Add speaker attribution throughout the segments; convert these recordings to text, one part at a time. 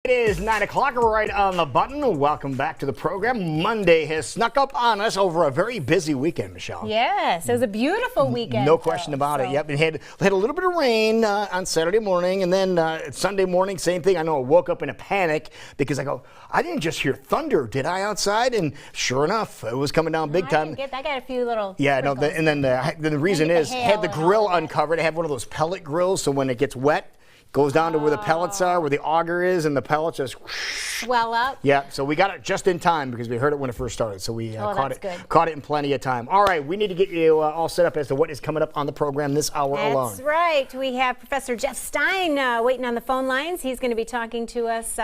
Speaker 1: It is 9 o'clock, right on the button. Welcome back to the program. Monday has snuck up on us over a very busy weekend, Michelle.
Speaker 2: Yes, it was a beautiful weekend.
Speaker 1: No question about it. Yep, it had a little bit of rain on Saturday morning, and then Sunday morning, same thing. I know I woke up in a panic because I didn't just hear thunder, did I, outside? And sure enough, it was coming down big time.
Speaker 2: I got a few little
Speaker 1: sprinkles. And then the reason is, had the grill uncovered. I have one of those pellet grills, so when it gets wet, goes down to where the pellets are, where the auger is, and the pellets just
Speaker 2: swell up.
Speaker 1: Yeah, so we got it just in time because we heard it when it first started. So we caught it in plenty of time. All right, we need to get you all set up as to what is coming up on the program this hour alone.
Speaker 2: That's right. We have Professor Jeff Stein waiting on the phone lines. He's going to be talking to us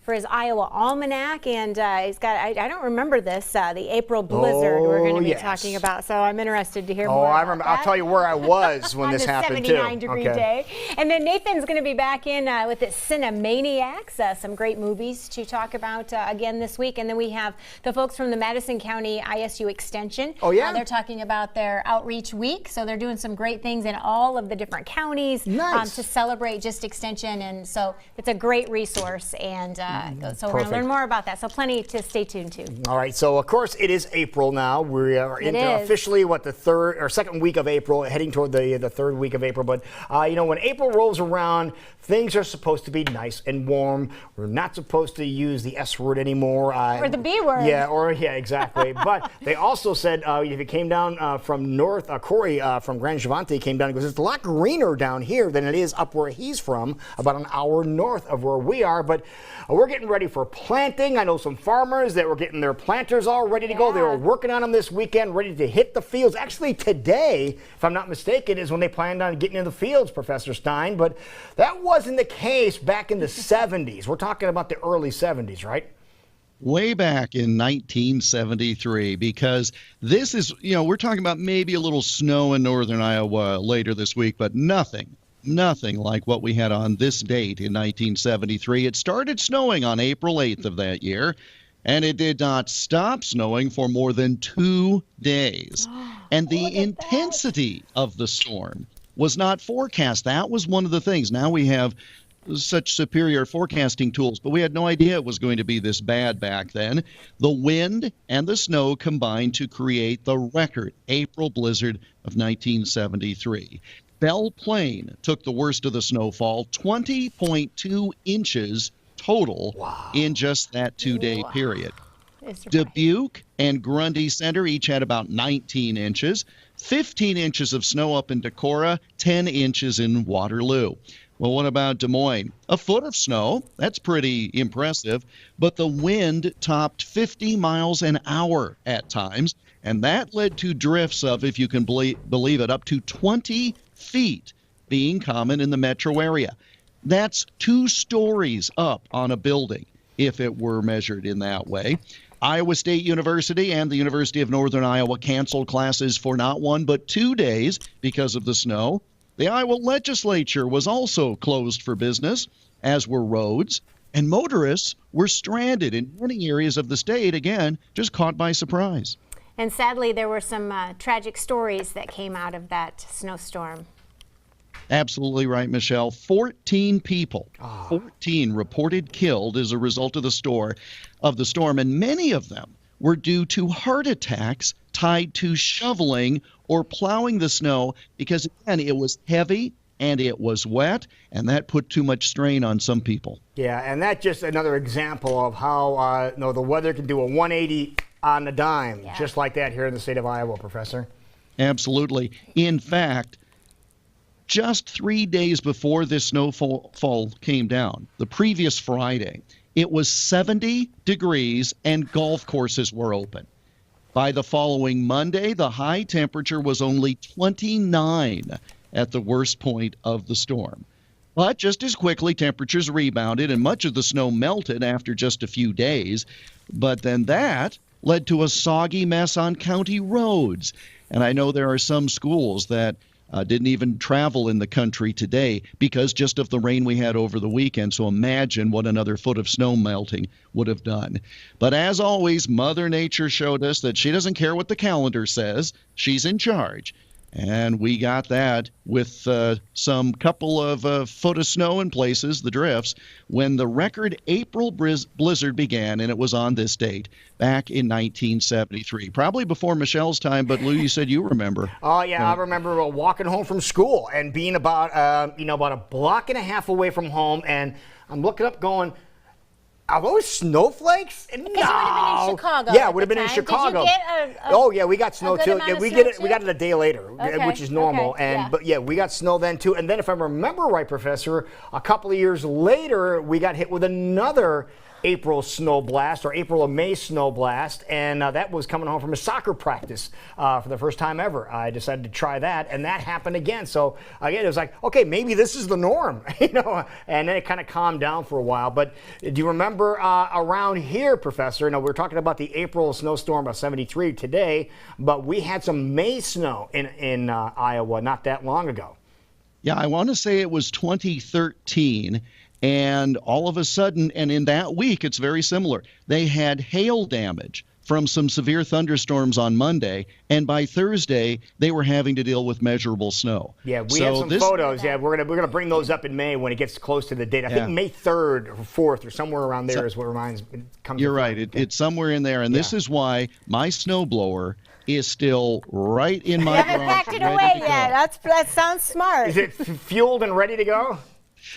Speaker 2: for his Iowa Almanac, and he's got, I don't remember this, the April blizzard we're going to be talking about. So I'm interested to hear more.
Speaker 1: I remember. I'll tell you where I was when this happened too.
Speaker 2: On the 79-degree day. And then Nathan's going to be back in with the Cinemaniacs, some great movies to talk about again this week. And then we have the folks from the Madison County ISU Extension.
Speaker 1: Oh, yeah?
Speaker 2: They're talking about their outreach week. So they're doing some great things in all of the different counties to celebrate just Extension. And so it's a great resource. And so we're going to learn more about that. So plenty to stay tuned to.
Speaker 1: All right. So, of course, it is April now. We are into officially, the second week of April, heading toward the third week of April. But, when April rolls around, things are supposed to be nice and warm. We're not supposed to use the S word anymore.
Speaker 2: Or the B word.
Speaker 1: Yeah, exactly. But they also said if you came down from north, Corey from Grand Javante came down and goes, it's a lot greener down here than it is up where he's from, about an hour north of where we are. But we're getting ready for planting. I know some farmers that were getting their planters all ready to go. They were working on them this weekend, ready to hit the fields. Actually, today, if I'm not mistaken, is when they planned on getting in the fields, Professor Stein. But that wasn't the case back in the 70s. We're talking about the early 70s, right?
Speaker 3: Way back in 1973, because this is, we're talking about maybe a little snow in northern Iowa later this week, but nothing like what we had on this date in 1973. It started snowing on April 8th of that year, and it did not stop snowing for more than 2 days. And the intensity of the storm was not forecast. That was one of the things. Now we have such superior forecasting tools, but we had no idea it was going to be this bad back then. The wind and the snow combined to create the record April blizzard of 1973. Belle Plaine took the worst of the snowfall, 20.2 inches total in just that 2-day period. Dubuque and Grundy Center each had about 19 inches, 15 inches of snow up in Decorah, 10 inches in Waterloo. Well, what about Des Moines? A foot of snow. That's pretty impressive. But the wind topped 50 miles an hour at times, and that led to drifts of, if you can believe it, up to 20 feet being common in the metro area. That's 2 stories up on a building if it were measured in that way. Iowa State University and the University of Northern Iowa canceled classes for not 1 but 2 days because of the snow. The Iowa legislature was also closed for business, as were roads, and motorists were stranded in many areas of the state, again, just caught by surprise.
Speaker 2: And sadly, there were some tragic stories that came out of that snowstorm.
Speaker 3: Absolutely right, Michelle. 14 people, 14 reported killed as a result of the storm, and many of them were due to heart attacks tied to shoveling or plowing the snow because, again, it was heavy and it was wet, and that put too much strain on some people.
Speaker 1: Yeah, and that's just another example of how the weather can do a 180 on a dime, just like that here in the state of Iowa, Professor.
Speaker 3: Absolutely. In fact, just 3 days before this snowfall came down, the previous Friday, it was 70 degrees and golf courses were open. By the following Monday, the high temperature was only 29 at the worst point of the storm. But just as quickly, temperatures rebounded and much of the snow melted after just a few days. But then that led to a soggy mess on county roads. And I know there are some schools that didn't even travel in the country today because just of the rain we had over the weekend. So imagine what another foot of snow melting would have done. But as always, Mother Nature showed us that she doesn't care what the calendar says. She's in charge. And we got that with some couple of foot of snow in places, the drifts, when the record April blizzard began, and it was on this date back in 1973. Probably before Michelle's time, but Lou, you said you remember.
Speaker 1: Oh, yeah, I remember walking home from school and being about a block and a half away from home, and I'm looking up going, are those snowflakes?
Speaker 2: Because you would have been in Chicago.
Speaker 1: Yeah, it would have been in
Speaker 2: time.
Speaker 1: Chicago.
Speaker 2: Did you get
Speaker 1: oh yeah, we got snow too. Yeah, we got it a day later,
Speaker 2: Okay,
Speaker 1: which is normal.
Speaker 2: okay,
Speaker 1: And
Speaker 2: yeah.
Speaker 1: but yeah, we got snow then too. And then if I remember right, Professor, a couple of years later, we got hit with another April snow blast or April or May snow blast, and that was coming home from a soccer practice for the first time ever. I decided to try that, and that happened again. So again, it was like, okay, maybe this is the norm, And then it kind of calmed down for a while. But do you remember around here, Professor? We're talking about the April snowstorm of '73 today, but we had some May snow in Iowa not that long ago.
Speaker 3: Yeah, I want to say it was 2013. And all of a sudden, and in that week, it's very similar. They had hail damage from some severe thunderstorms on Monday, and by Thursday, they were having to deal with measurable snow.
Speaker 1: Yeah, we have some photos. Yeah, we're gonna bring those up in May when it gets close to the date. I think May 3rd or 4th or somewhere around there is what comes.
Speaker 3: You're right. It's somewhere in there, and this is why my snowblower is still right in my garage.
Speaker 2: You haven't packed it away yet. That sounds smart.
Speaker 1: Is it fueled and ready to go?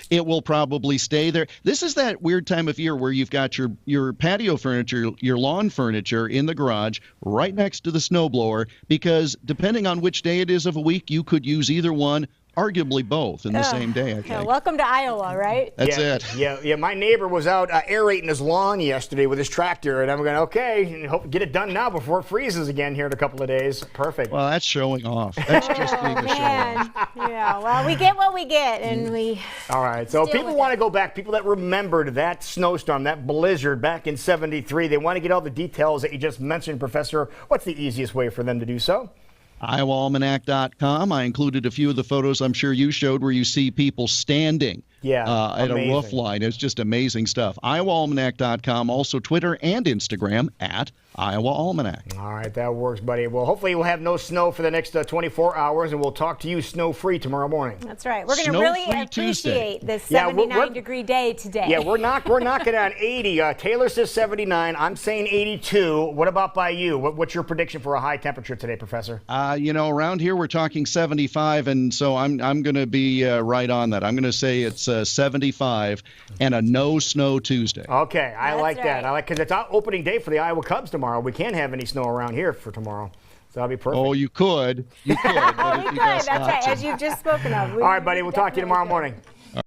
Speaker 3: It will probably stay there. This is that weird time of year where you've got your patio furniture, your lawn furniture in the garage right next to the snowblower, because depending on which day it is of a week, you could use either one, arguably both in the same day, I think.
Speaker 2: Yeah, welcome to Iowa, right?
Speaker 3: That's it.
Speaker 1: Yeah. My neighbor was out aerating his lawn yesterday with his tractor, and I'm going, okay, hope get it done now before it freezes again here in a couple of days. Perfect.
Speaker 3: Well, that's showing off. That's just being a show off.
Speaker 2: Yeah, well, we get what we get, and we.
Speaker 1: All right, so people want to go back, people that remembered that snowstorm, that blizzard back in '73, they want to get all the details that you just mentioned, Professor. What's the easiest way for them to do so? IowaAlmanac.com.
Speaker 3: I included a few of the photos I'm sure you showed where you see people standing at a roof line. It's just amazing stuff. IowaAlmanac.com. Also Twitter and Instagram at Iowa Almanac.
Speaker 1: All right, that works, buddy. Well, hopefully we'll have no snow for the next 24 hours, and we'll talk to you snow-free tomorrow morning.
Speaker 2: That's right. We're going to really appreciate this 79-degree day today.
Speaker 1: Yeah, we're knocking on 80. Taylor says 79. I'm saying 82. What about by you? What's your prediction for a high temperature today, Professor?
Speaker 3: Around here we're talking 75, and so I'm going to be right on that. I'm going to say it's 75 and a no snow Tuesday.
Speaker 1: Okay, I like that.
Speaker 2: Right.
Speaker 1: Because it's opening day for the Iowa Cubs tomorrow. We can't have any snow around here for tomorrow. So that'll be perfect.
Speaker 3: Oh, you could. But
Speaker 2: we could. That's right, as you've just spoken of.
Speaker 1: All right, buddy. We'll talk to you tomorrow morning.